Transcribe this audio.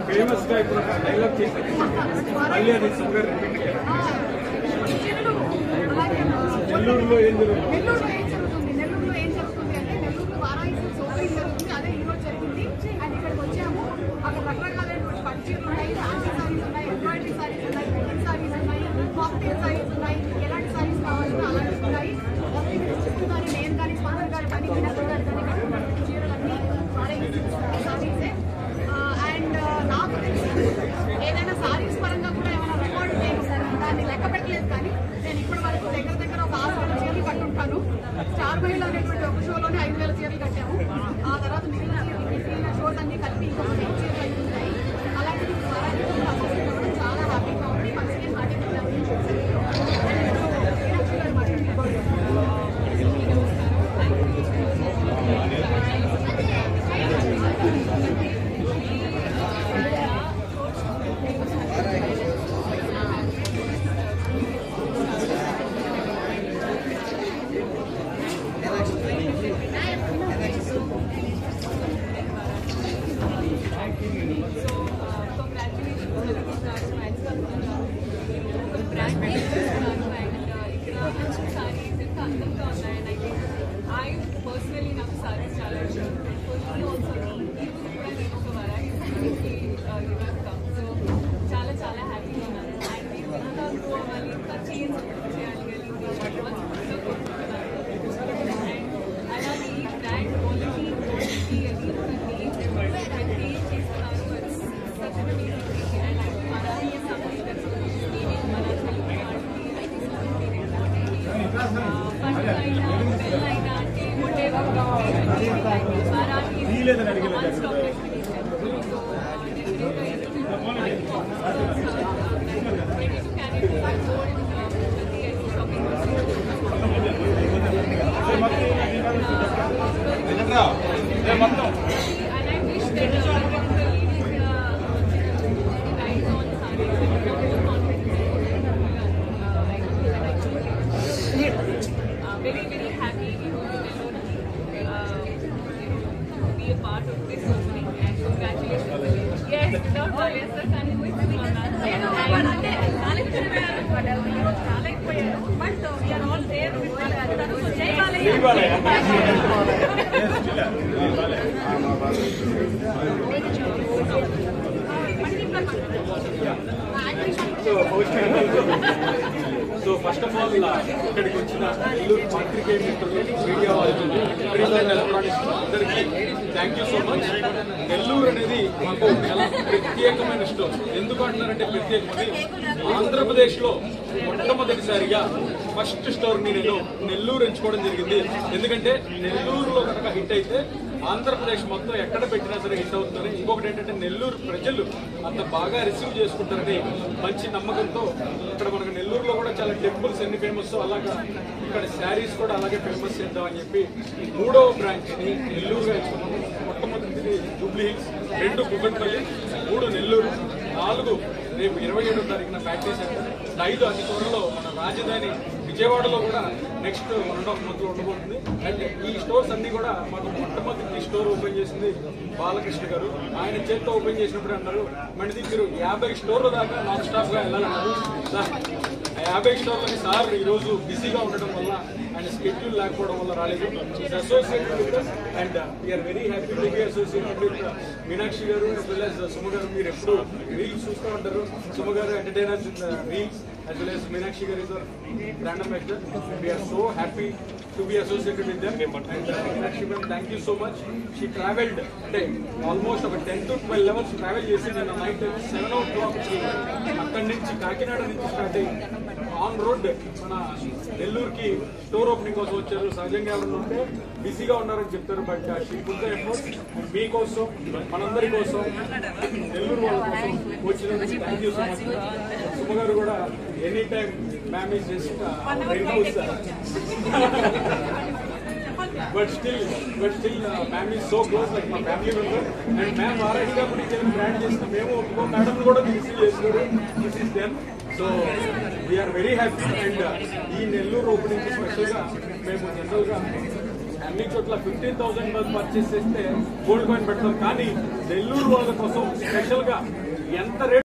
Famous గా ఇప్పుడు dialogue చేశారు మళ్ళీ అది సుగర్ రిపీట్ చేయాలి. నెల్లూరులో ఏం జరుగుతుంది? నెల్లూరులో ఏం జరుగుతుంది అంటే నెల్లూరులో వారాయి ఓపెనింగ్ జరుగుతుంది. అదే ఈ రోజు జరిగింది. అండ్ ఇక్కడికి వచ్చాము. అక్కడ రకరకాలైనటువంటి పట్టు చీరలు ఉన్నాయి, ఫ్యాన్సీ సారీస్ ఉన్నాయి, ఎంబ్రాయిడరీ సారీస్ ఉన్నాయి, వెడ్డింగ్ సారీస్ ఉన్నాయి, కాక్టైల్ సారీస్ ఉన్నాయి. ఎలాంటి సారీస్ కావాలన్నా అలాంటివి ఉన్నాయి. చెప్తున్నారు నేను కానీ స్పాన్సర్ గారు కానీ వినర్ గారు కానీ కట్టుకున్నటువంటి చీరలన్నీ వారాయి సారీసే. అండ్ నాకు తెలిసి ఏదైనా సారీస్ పరంగా కూడా ఏమైనా రికార్డు నేను దాన్ని లెక్క పెట్టలేదు. కానీ నేను ఇప్పటి వరకు దగ్గర దగ్గర ఒక 6,000 చీరలు కట్టుంటాను. స్టార్ మహిళ అనేటువంటి ఒక షోలోనే 5,000 చీరలు కట్టాము. ఆ తర్వాత మిగిలిన షోస్ అన్ని కలిపి ఇంకొక 1000 చీరలు అయి ఉంటాయి. అలాంటిది వారానికి అసోసియేట్ అవ్వడం చాలా హ్యాపీగా ఉంది. మనకి సో ఫస్ట్ ఆఫ్ ఆల్ ఇక్కడికి వచ్చిన నెల్లూరు పత్రికే మిత్రులు, మీడియా వాళ్ళు, ప్రింట్ అండ్ ఎలక్ట్రానిక్స్ అందరికీ thank you so much. Nellore అనేది మాకు చాలా ప్రత్యేకమైన స్టోర్. ఎందుకు అంటున్నారంటే ప్రత్యేకమని, ఆంధ్రప్రదేశ్లో మొట్టమొదటిసారిగా ఫస్ట్ స్టోర్ని నేను నెల్లూరు ఎంచుకోవడం జరిగింది. ఎందుకంటే నెల్లూరులో కనుక హిట్ అయితే ఆంధ్రప్రదేశ్ మొత్తం ఎక్కడ పెట్టినా సరే హిట్ అవుతుందని. ఇంకొకటి ఏంటంటే నెల్లూరు ప్రజలు అంత బాగా రిసీవ్ చేసుకుంటారని మంచి నమ్మకంతో ఇక్కడ మనకు నెల్లూరులో కూడా చాలా టెంపుల్స్ ఎన్ని ఫేమస్, అలాగా ఇక్కడ శారీస్ కూడా అలాగే ఫేమస్ చేద్దామని చెప్పి 3వ బ్రాంచ్ని నెల్లూరుగా ఎంచుకున్నాము. మొట్టమొదటిది జూబ్లీ హిల్స్, 2 కుకట్పల్లి, 3 నెల్లూరు, 4 రేపు 27వ తారీఖున ఫ్యాక్టరీ సెంటర్, 5 అతి త్వరలో మన రాజధాని విజయవాడలో కూడా నెక్స్ట్ 1.5 month ఉండబోతుంది. అండ్ ఈ స్టోర్స్ అన్ని కూడా మాకు మొట్టమొదటి స్టోర్ ఓపెన్ చేసింది బాలకృష్ణ గారు. ఆయన చేతితో ఓపెన్ చేసినప్పుడు అన్నారు, మనది మీరు 50 స్టోర్ల దాకా నాన్ స్టాప్ గా వెళ్ళాలన్నారు. 50 స్టోర్లని సార్ ఈరోజు బిజీగా ఉండడం వల్ల ఆయన స్కెడ్యూల్ లేకపోవడం వల్ల రాలేదు. Associated with and we are very happy to be associated with Meenakshi గారు as well as సుమ గారు. మీరు ఎప్పుడు రీల్స్ చూస్తూ ఉంటారు. సుమ గారు entertainers in reels as well as Meenakshi గారు is our brand ambassador. We are so happy to be associated with them. And Meenakshi ma'am, thank you so much. She travelled almost about 10 to 12 levels travel చేసి నిన్న night 7 o'clock అక్కడి నుంచి కాకినాడ నుంచి start అయ్యి on road మన నెల్లూరుకి store opening కోసం వచ్చారు. సహజంగా ఎవరు ఉంటే బిజీగా ఉన్నారని చెప్తారు. But she put the effort మీకోసం, మనందరి కోసం, నెల్లూరు వాళ్ళ కోసం వచ్చినందుకు thank you so much. Suma గారు కూడా any time ma'am is just but still ma'am is so close, like my family member. And ma'am వారాహిగా కూడా ఇక్కడ బ్రాండ్ చేసిన మేము ఒప్పుకో, మేడం కూడా రిసీవ్ చేస్తున్నారు. This is them. So we are very happy. And ఈ నెల్లూరు ఓపెనింగ్ స్పెషల్గా మేము జనరల్గా అన్ని చోట్ల 15,000 పర్చేస్ చేస్తే గోల్డ్ కాయిన్ పెడతాం. కానీ నెల్లూరు వాళ్ళ కోసం స్పెషల్ గా ఎంత రేట్